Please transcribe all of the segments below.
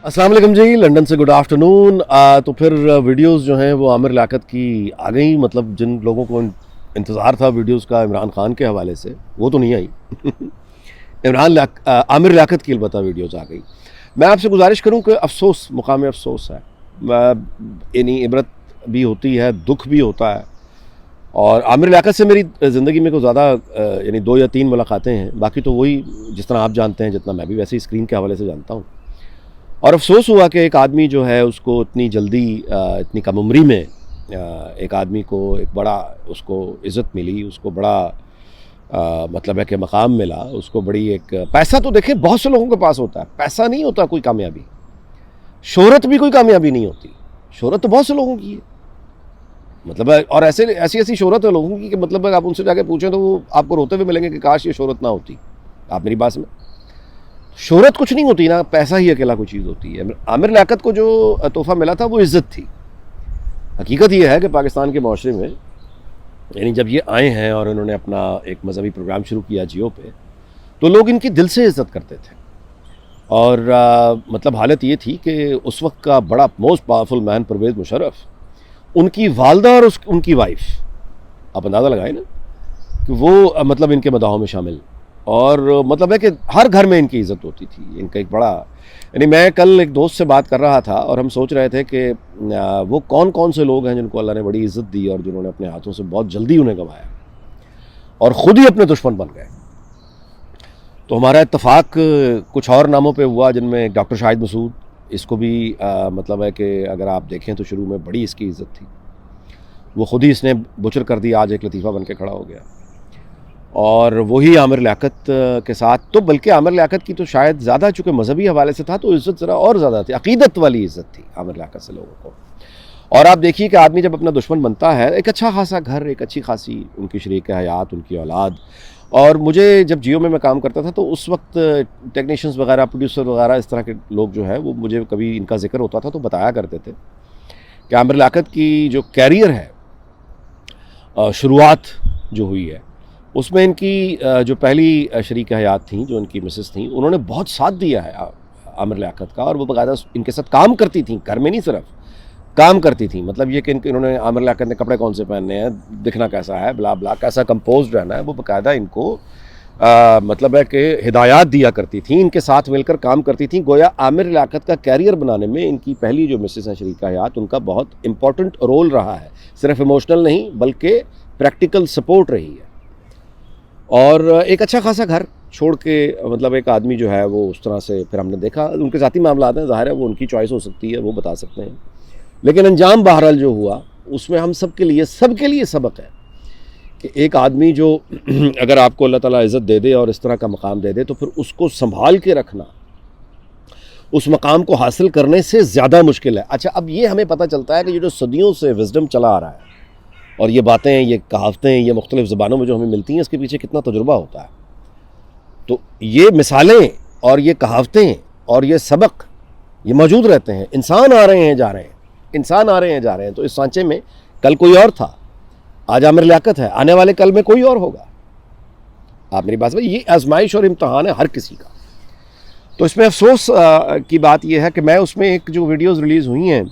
अस्सलाम वालेकुम जी, लंदन से गुड आफ्टरनून। तो फिर वीडियोस जो हैं वो आमिर लियाकत की आ गई। मतलब जिन लोगों को इंतज़ार था वीडियोस का इमरान खान के हवाले से, वो तो नहीं आई। आमिर लियाकत की अलबत्ता वीडियोस आ गई। मैं आपसे गुजारिश करूं कि अफसोस, मुकाम अफसोस है, यानी इबरत भी होती है, दुख भी होता है। और आमिर लियाकत से मेरी ज़िंदगी में कोई ज़्यादा यानी 2 या 3 मुलाकातें हैं, बाकी तो वही जिस तरह आप जानते हैं, जितना मैं भी वैसे ही स्क्रीन के हवाले से जानता हूँ। और अफसोस हुआ कि एक आदमी जो है उसको इतनी जल्दी इतनी कम उम्री में एक आदमी को एक बड़ा उसको इज़्ज़त मिली, उसको बड़ा मतलब है कि मकाम मिला, उसको बड़ी एक पैसा तो देखिए बहुत से लोगों के पास होता है, पैसा नहीं होता कोई कामयाबी, शोहरत भी कोई कामयाबी नहीं होती। शोहरत तो बहुत से लोगों की है, मतलब और ऐसी शोहरत है लोगों की कि मतलब आप उनसे जाके पूछें तो वो आपको रोते हुए मिलेंगे कि काश ये शोहरत ना होती। आप मेरी बात में, शोहरत कुछ नहीं होती ना, पैसा ही अकेला कोई चीज़ होती है। आमिर लियाकत को जो तोहफ़ा मिला था वो इज़्ज़त थी। हकीकत ये है कि पाकिस्तान के माशरे में यानी जब ये आए हैं और इन्होंने अपना एक मजहबी प्रोग्राम शुरू किया जियो पे, तो लोग इनकी दिल से इज़्ज़त करते थे। और मतलब हालत ये थी कि उस वक्त का बड़ा most powerful man Pervez Musharraf, उनकी वालदा और उनकी वाइफ, आप अंदाज़ा लगाए ना कि वो मतलब इनके मदाहों में शामिल। और मतलब है कि हर घर में इनकी इज़्ज़त होती थी। इनका एक बड़ा, यानी मैं कल एक दोस्त से बात कर रहा था और हम सोच रहे थे कि वो कौन कौन से लोग हैं जिनको अल्लाह ने बड़ी इज़्ज़त दी और जिन्होंने अपने हाथों से बहुत जल्दी उन्हें गंवाया और ख़ुद ही अपने दुश्मन बन गए। तो हमारा इत्तफाक कुछ और नामों पे हुआ, जिनमें डॉक्टर शाहिद मसूद, इसको भी मतलब है कि अगर आप देखें तो शुरू में बड़ी इसकी इज़्ज़त थी, वो ख़ुद ही इसने बुचर कर दिया, आज एक लतीफ़ा बन के खड़ा हो गया। और वही आमिर लियाकत के साथ तो, बल्कि आमिर लियाकत की तो शायद ज़्यादा, चूँकि मजहबी हवाले से था तो इज़्ज़त ज़रा और ज़्यादा थी, अक़ीदत वाली इज़्ज़त थी आमिर लियाकत से लोगों को। और आप देखिए कि आदमी जब अपना दुश्मन बनता है, एक अच्छा खासा घर, एक अच्छी खासी उनकी शरीक हयात, उनकी औलाद। और मुझे जब जियो में मैं काम करता था तो उस वक्त टेक्नीशियंस वगैरह, प्रोड्यूसर वगैरह, इस तरह के लोग जो है वो मुझे कभी इनका जिक्र होता था तो बताया करते थे कि आमिर लियाकत की जो कैरियर है, शुरुआत जो हुई है, उसमें इनकी जो पहली शरीक हयात थी, जो इनकी मिसेस थी, उन्होंने बहुत साथ दिया है आमिर लियाकत का। और वो बाकायदा इनके साथ काम करती थी, घर में नहीं सिर्फ काम करती थी। मतलब ये कि इन्होंने, आमिर लियाकत ने कपड़े कौन से पहनने हैं, दिखना कैसा है, ब्ला ब्ला, कैसा कंपोज रहना है, वो बाकायदा इनको मतलब है कि हिदायत दिया करती थी, इनके साथ मिलकर काम करती थी। गोया आमिर लियाकत का कैरियर बनाने में इनकी पहली जो मिसेस हैं शरीक हयात, उनका बहुत इंपॉर्टेंट रोल रहा है। सिर्फ इमोशनल नहीं बल्कि प्रैक्टिकल सपोर्ट रही है। और एक अच्छा खासा घर छोड़ के मतलब एक आदमी जो है वो उस तरह से, फिर हमने देखा उनके साथी मामला हैं, ज़ाहिर है वो उनकी चॉइस हो सकती है, वो बता सकते हैं, लेकिन अंजाम बहरहाल जो हुआ उसमें हम सबके लिए सबक है कि एक आदमी जो अगर आपको अल्लाह ताला इज़्ज़त दे दे और इस तरह का मकाम दे दे तो फिर उसको संभाल के रखना उस मकाम को हासिल करने से ज़्यादा मुश्किल है। अच्छा, अब ये हमें पता चलता है कि ये जो सदियों से विज़डम चला आ रहा है और ये बातें, ये कहावतें, ये मुख्तलिफ़ ज़बानों में जो हमें मिलती हैं, इसके पीछे कितना तजुर्बा होता है। तो ये मिसालें और ये कहावतें और ये सबक ये मौजूद रहते हैं। इंसान आ रहे हैं जा रहे हैं, इंसान आ रहे हैं जा रहे हैं। तो इस सांचे में कल कोई और था, आज आमिर लियाकत है, आने वाले कल में कोई और होगा। आप मेरी बात में, ये आजमाइश और इम्तहान है हर किसी का। तो इसमें अफसोस की बात यह है कि मैं उसमें एक जो वीडियोज़ रिलीज़ हुई हैं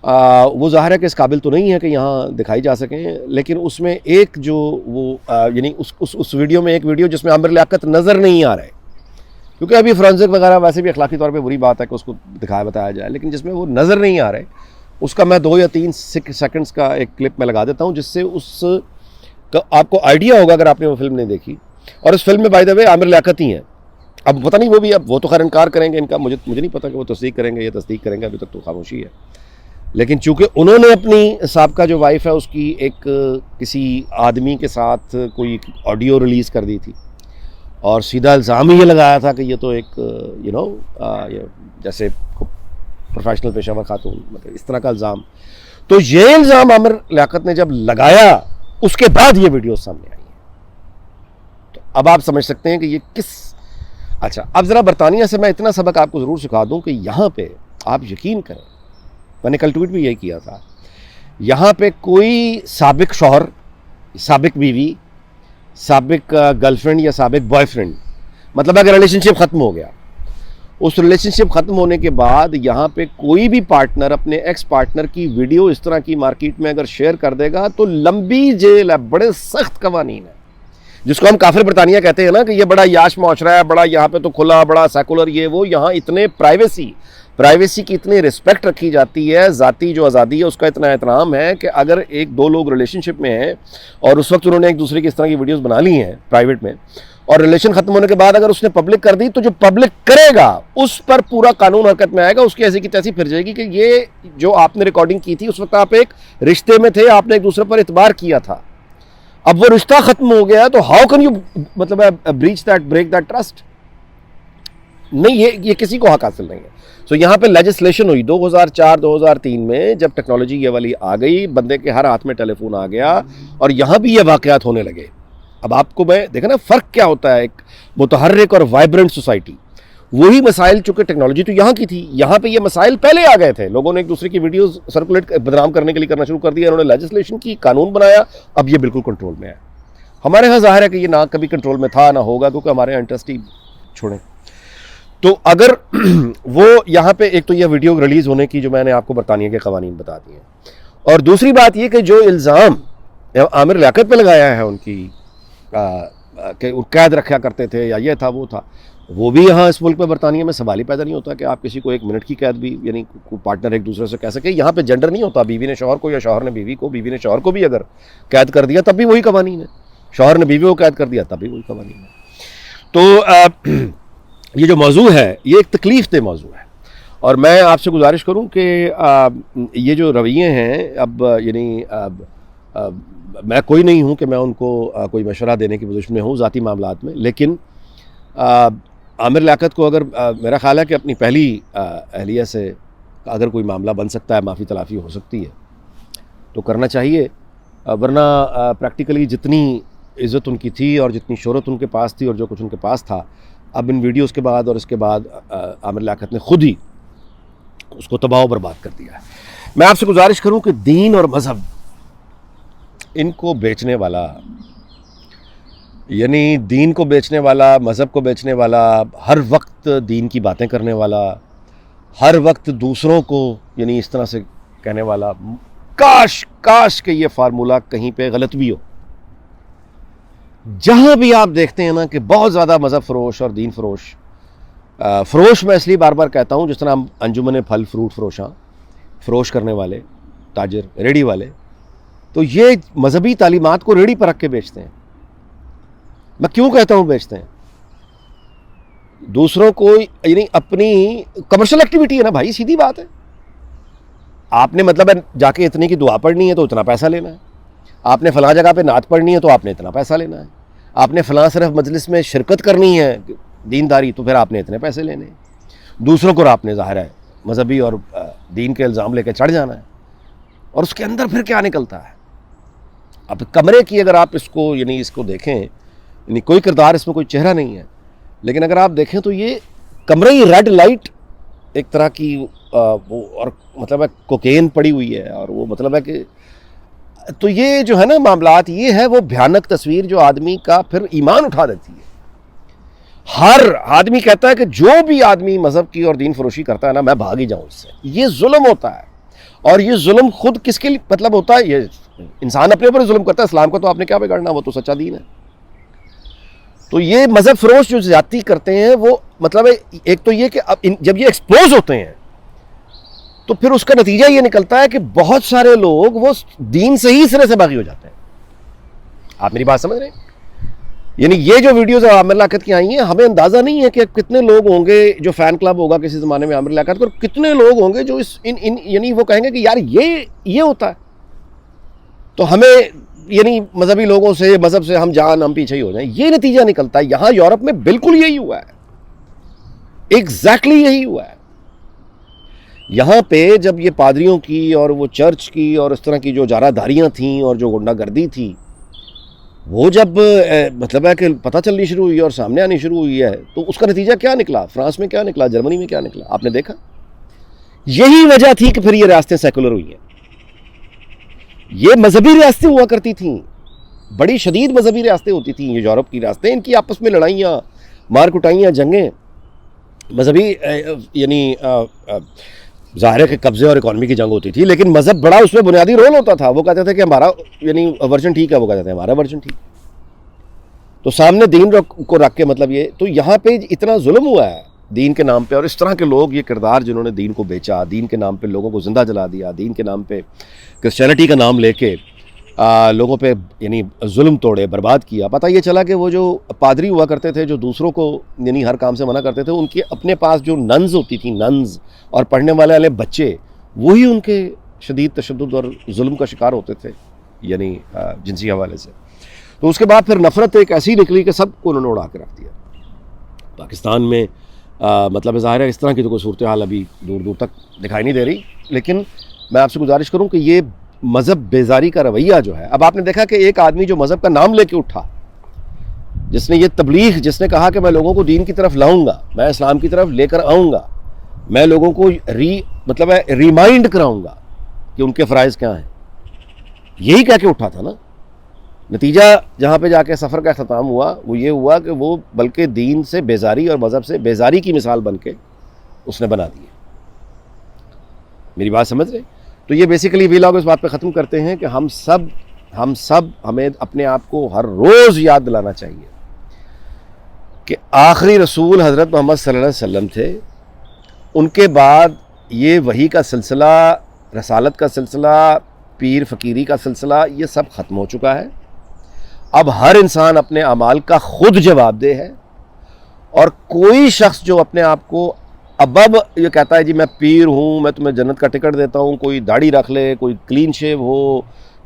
वो ज़ाहिर है कि इस काबिल तो नहीं है कि यहाँ दिखाई जा सकें, लेकिन उसमें एक जो वो यानी उस वीडियो में एक वीडियो जिसमें आमिर लियाकत नज़र नहीं आ रहे, क्योंकि अभी फोरेंसिक वगैरह वैसे भी अखलाकी तौर पे बुरी बात है कि उसको बताया जाए, लेकिन जिसमें वो नज़र नहीं आ रहे, उसका मैं 2 या 3 सेकंड्स का एक क्लिप में लगा देता हूँ, जिससे आपको आइडिया होगा अगर आपने वो फिल्म नहीं देखी। और इस फिल्म में by the way Aamir Liaquat ही हैं। अब पता नहीं, वो भी, अब वो तो खैर इनकार करेंगे इनका, मुझे नहीं पता कि वो तस्दीक करेंगे या तस्दीक करेंगे, अभी तक तो खामोशी है। लेकिन चूँकि उन्होंने अपनी साबका जो वाइफ है उसकी एक किसी आदमी के साथ कोई ऑडियो रिलीज़ कर दी थी और सीधा इल्ज़ाम ही ये लगाया था कि ये तो एक जैसे प्रोफेशनल पेशावर खातून, मतलब इस तरह का इल्ज़ाम। तो ये इल्ज़ाम आमिर लियाकत ने जब लगाया उसके बाद ये वीडियो सामने आई है। तो अब आप समझ सकते हैं कि ये किस, अच्छा अब ज़रा बरतानिया से मैं इतना सबक आपको ज़रूर सिखा दूँ कि यहाँ पे आप यकीन करें, मैंने कल ट्वीट भी यही किया था, यहाँ पे कोई साबिक शौहर, साबिक बीवी, साबिक गर्लफ्रेंड या साबिक बॉयफ्रेंड, मतलब अगर रिलेशनशिप ख़त्म हो गया, उस रिलेशनशिप ख़त्म होने के बाद यहाँ पे कोई भी पार्टनर अपने एक्स पार्टनर की वीडियो इस तरह की मार्केट में अगर शेयर कर देगा तो लंबी जेल है, बड़े सख्त कवानीन है, जिसको हम काफिर बरतानिया कहते हैं ना कि ये बड़ा याश मुआशरा है, बड़ा यहाँ पे तो खुला, बड़ा सेकुलर, ये वो। यहाँ इतने प्राइवेसी की इतनी रिस्पेक्ट रखी जाती है, ज़ाती जो आज़ादी है उसका इतना एहतराम है कि अगर एक दो लोग रिलेशनशिप में हैं और उस वक्त उन्होंने एक दूसरे की इस तरह की वीडियोस बना ली हैं प्राइवेट में, और रिलेशन खत्म होने के बाद अगर उसने पब्लिक कर दी, तो जो पब्लिक करेगा उस पर पूरा कानून हरकत में आएगा, उसकी ऐसी की तैसी फिर जाएगी कि ये जो आपने रिकॉर्डिंग की थी उस वक्त आप एक रिश्ते में थे, आपने एक दूसरे पर इतबार किया था, अब वो रिश्ता खत्म हो गया तो हाउ कैन यू मतलब ब्रेक दैट ट्रस्ट? नहीं, ये किसी को हक हासिल नहीं है। सो यहाँ पे लेजिस्लेशन हुई 2004-2003 में, जब टेक्नोलॉजी ये वाली आ गई, बंदे के हर हाथ में टेलीफोन आ गया और यहाँ भी ये वाकयात होने लगे। अब आपको मैं देखा ना फ़र्क क्या होता है, एक मुतहर्रिक और वाइब्रेंट सोसाइटी, वही मसाइल, चूँकि टेक्नोलॉजी तो यहाँ की थी, यहाँ पे ये मसाइल पहले आ गए थे, लोगों ने एक दूसरे की वीडियोस सर्कुलेट बदनाम करने के लिए करना शुरू कर दिया, उन्होंने लेजिस्लेशन की, कानून बनाया, अब ये बिल्कुल कंट्रोल में है। हमारे यहाँ ज़ाहिर है कि ये ना कभी कंट्रोल में था ना होगा, क्योंकि हमारे यहाँ इंटरेस्ट ही छोड़ें। तो अगर वो यहाँ पे एक तो ये वीडियो रिलीज़ होने की जो मैंने आपको बरतानिया के कवानीन बता दिए, और दूसरी बात ये कि जो इल्ज़ाम आमिर लियाकत पे लगाया है उनकी कि कैद रखा करते थे या ये था वो था, वो भी यहाँ इस मुल्क में बरतानिया में सवाल ही पैदा नहीं होता कि आप किसी को 1 मिनट की कैद भी, यानी पार्टनर एक दूसरे से कह सके। यहाँ पे जेंडर नहीं होता, बीवी ने शौहर को या शौहर ने बीवी को, बीवी ने शौहर को भी अगर कैद कर दिया तब भी वही कवानीन है, शौहर ने बीवी को कैद कर दिया तब भी वही कवानीन है। तो ये जो मौजू है ये एक तकलीफ दे मौजू है, और मैं आपसे गुजारिश करूँ कि ये जो रवैये हैं, अब यानी मैं कोई नहीं हूँ कि मैं उनको कोई मशवरा देने की पोजीशन में हूँ ज़ाती मामलात में, लेकिन आमिर लियाकत को अगर मेरा ख्याल है कि अपनी पहली अहलिया से अगर कोई मामला बन सकता है, माफ़ी तलाफ़ी हो सकती है, तो करना चाहिए, वरना प्रैक्टिकली जितनी इज़्ज़त उनकी थी और जितनी शोहरत उनके पास थी और जो कुछ उनके पास था, अब इन वीडियोस के बाद और इसके बाद आमिर लियाकत ने खुद ही उसको तबाह व बर्बाद कर दिया है। मैं आपसे गुजारिश करूँ कि दीन और मज़हब, इनको बेचने वाला, यानी दीन को बेचने वाला, मज़हब को बेचने वाला, हर वक्त दीन की बातें करने वाला, हर वक्त दूसरों को यानी इस तरह से कहने वाला, काश कि ये फार्मूला कहीं पे गलत भी हो। जहाँ भी आप देखते हैं ना कि बहुत ज़्यादा मज़हब फरोश और दीन फरोश, फरोश मैं इसलिए बार बार कहता हूँ, जिस तरह हम अंजुमन फल फ्रूट फरोश करने वाले ताजर, रेडी वाले, तो ये मजहबी तालीमात को रेडी पर रख के बेचते हैं। मैं क्यों कहता हूँ बेचते हैं? दूसरों को, यानी अपनी कमर्शियल एक्टिविटी है ना भाई, सीधी बात है। आपने मतलब है जाके इतने की दुआ पढ़नी है तो इतना पैसा लेना है, आपने फलां जगह पे नात पढ़नी है तो आपने इतना पैसा लेना है, आपने फलां सिर्फ मजलिस में शिरकत करनी है दीनदारी तो फिर आपने इतने पैसे लेने हैं। दूसरों को आपने ज़ाहिर है मजहबी और दीन के इल्ज़ाम लेकर चढ़ जाना है, और उसके अंदर फिर क्या निकलता है। अब कमरे की अगर आप इसको यानी इसको देखें, यानी कोई किरदार इसमें, कोई चेहरा नहीं है, लेकिन अगर आप देखें तो ये कमरे ही रेड लाइट एक तरह की वो, और मतलब है कोकेन पड़ी हुई है, और वो मतलब है कि, तो ये जो है ना मामलात, ये है वो भयानक तस्वीर जो आदमी का फिर ईमान उठा देती है। हर आदमी कहता है कि जो भी आदमी मजहब की और दीन फरोशी करता है ना, मैं भाग ही जाऊं इससे। ये जुल्म होता है, और ये जुल्म खुद किसके लिए मतलब होता है, ये इंसान अपने ऊपर जुल्म करता है। इस्लाम को तो आपने क्या बिगाड़ना, वो तो सच्चा दीन है। तो ये मजहब फरोश जो ज्यादती करते हैं, वो मतलब एक तो ये कि अब जब ये एक्सपोज होते हैं तो फिर उसका नतीजा ये निकलता है कि बहुत सारे लोग वो दीन से ही सिरे से बागी हो जाते हैं। आप मेरी बात समझ रहे हैं? यानी ये जो वीडियोस आमिर लियाकत की आई हैं, हमें अंदाजा नहीं है कि कितने लोग होंगे जो फैन क्लब होगा किसी ज़माने में आमिर लियाकत को, कितने लोग होंगे जो इस यानी वो कहेंगे कि यार ये होता है, तो हमें यानी मजहबी लोगों से, मजहब से हम पीछे ही हो जाएं। ये नतीजा निकलता है। यहाँ यूरोप में बिल्कुल यही हुआ है, एग्जैक्टली यही हुआ है। यहाँ पे जब ये पादरियों की और वो चर्च की और इस तरह की जो जाराधारियाँ थीं और जो गुंडागर्दी थी, वो जब मतलब है कि पता चलनी शुरू हुई और सामने आनी शुरू हुई है, तो उसका नतीजा क्या निकला? फ्रांस में क्या निकला, जर्मनी में क्या निकला, आपने देखा। यही वजह थी कि फिर ये रियासतें सेकुलर हुई हैं। ये मजहबी रियासतें हुआ करती थीं, बड़ी शदीद मजहबी रियासतें होती थीं ये यूरोप की रियासतें। इनकी आपस में लड़ाइयाँ, मार कुटाइयाँ, जंगें, مذہبی یعنی ظاہر ہے کہ قبضے اور اکانومی کی جنگ ہوتی تھی، لیکن مذہب بڑا اس میں بنیادی رول ہوتا تھا. وہ کہتے تھے کہ ہمارا یعنی ورژن ٹھیک ہے، وہ کہتے تھے ہمارا ورژن ٹھیک. تو سامنے دین کو رکھ کے مطلب یہ تو یہاں پہ اتنا ظلم ہوا ہے دین کے نام پہ، اور اس طرح کے لوگ، یہ کردار جنہوں نے دین کو بیچا، دین کے نام پہ لوگوں کو زندہ جلا دیا، دین کے نام پہ کرسچینٹی کا نام لے کے لوگوں پہ یعنی ظلم توڑے، برباد کیا. پتہ یہ چلا کہ وہ جو پادری ہوا کرتے تھے جو دوسروں کو یعنی ہر کام سے منع کرتے تھے، ان کے اپنے پاس جو ننز ہوتی تھیں، ننز اور پڑھنے والے بچے، وہی ان کے شدید تشدد اور ظلم کا شکار ہوتے تھے یعنی جنسی حوالے سے. تو اس کے بعد پھر نفرت ایک ایسی نکلی کہ سب کو انہوں نے اڑا کے رکھ دیا. پاکستان میں مطلب ظاہر ہے اس طرح کی تو کوئی صورتحال ابھی دور دور تک دکھائی نہیں دے رہی، لیکن میں آپ سے گزارش کروں کہ یہ مذہب بیزاری کا رویہ جو ہے، اب آپ نے دیکھا کہ ایک آدمی جو مذہب کا نام لے کے اٹھا، جس نے یہ تبلیغ، جس نے کہا کہ میں لوگوں کو دین کی طرف لاؤں گا، میں اسلام کی طرف لے کر آؤں گا، میں لوگوں کو مطلب ہے ریمائنڈ کراؤں گا کہ ان کے فرائض کیا ہیں، یہی کہہ کے اٹھا تھا نا. نتیجہ جہاں پہ جا کے سفر کا اختتام ہوا وہ یہ ہوا کہ وہ بلکہ دین سے بیزاری اور مذہب سے بیزاری کی مثال بن کے اس نے بنا دی. میری بات سمجھ رہے؟ تو یہ بیسیکلی ویلاگ اس بات پہ ختم کرتے ہیں کہ ہم سب ہمیں اپنے آپ کو ہر روز یاد دلانا چاہیے کہ آخری رسول حضرت محمد صلی اللہ علیہ وسلم تھے. ان کے بعد یہ وحی کا سلسلہ، رسالت کا سلسلہ، پیر فقیری کا سلسلہ، یہ سب ختم ہو چکا ہے. اب ہر انسان اپنے اعمال کا خود جواب دہ ہے، اور کوئی شخص جو اپنے آپ کو اب یہ کہتا ہے جی میں پیر ہوں، میں تمہیں جنت کا ٹکٹ دیتا ہوں، کوئی داڑھی رکھ لے، کوئی کلین شیو ہو،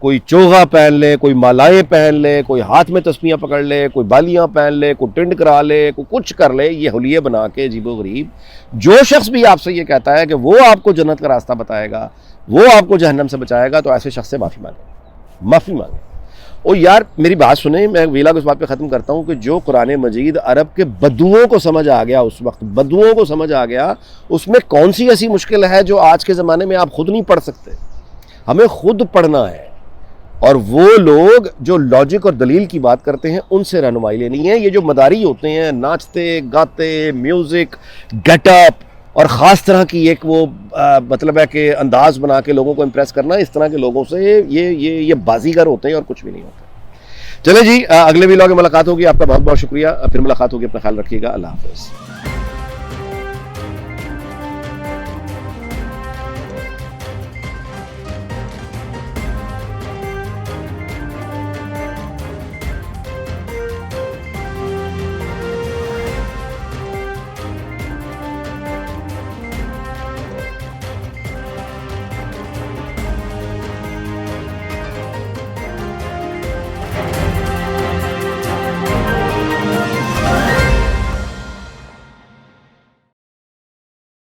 کوئی چوغا پہن لے، کوئی مالائیں پہن لے، کوئی ہاتھ میں تسبیحاں پکڑ لے، کوئی بالیاں پہن لے، کوئی ٹنڈ کرا لے، کوئی کچھ کر لے، یہ حلیے بنا کے عجیب و غریب جو شخص بھی آپ سے یہ کہتا ہے کہ وہ آپ کو جنت کا راستہ بتائے گا، وہ آپ کو جہنم سے بچائے گا، تو ایسے شخص سے معافی مانگیں. اور یار میری بات سنیں، میں ویلاگ اس بات پہ ختم کرتا ہوں کہ جو قرآن مجید عرب کے بدوؤں کو سمجھ آ گیا، اس وقت بدوؤں کو سمجھ آ گیا، اس میں کون سی ایسی مشکل ہے جو آج کے زمانے میں آپ خود نہیں پڑھ سکتے؟ ہمیں خود پڑھنا ہے، اور وہ لوگ جو لاجک اور دلیل کی بات کرتے ہیں ان سے رہنمائی لینی ہے. یہ جو مداری ہوتے ہیں، ناچتے گاتے، میوزک، گیٹ اپ، اور خاص طرح کی ایک وہ مطلب ہے کہ انداز بنا کے لوگوں کو امپریس کرنا، اس طرح کے لوگوں سے یہ بازیگر ہوتے ہیں اور کچھ بھی نہیں ہوتا. چلیں جی، اگلے ویلاگ میں ملاقات ہوگی. آپ کا بہت بہت شکریہ. پھر ملاقات ہوگی. اپنا خیال رکھیے گا. اللہ حافظ.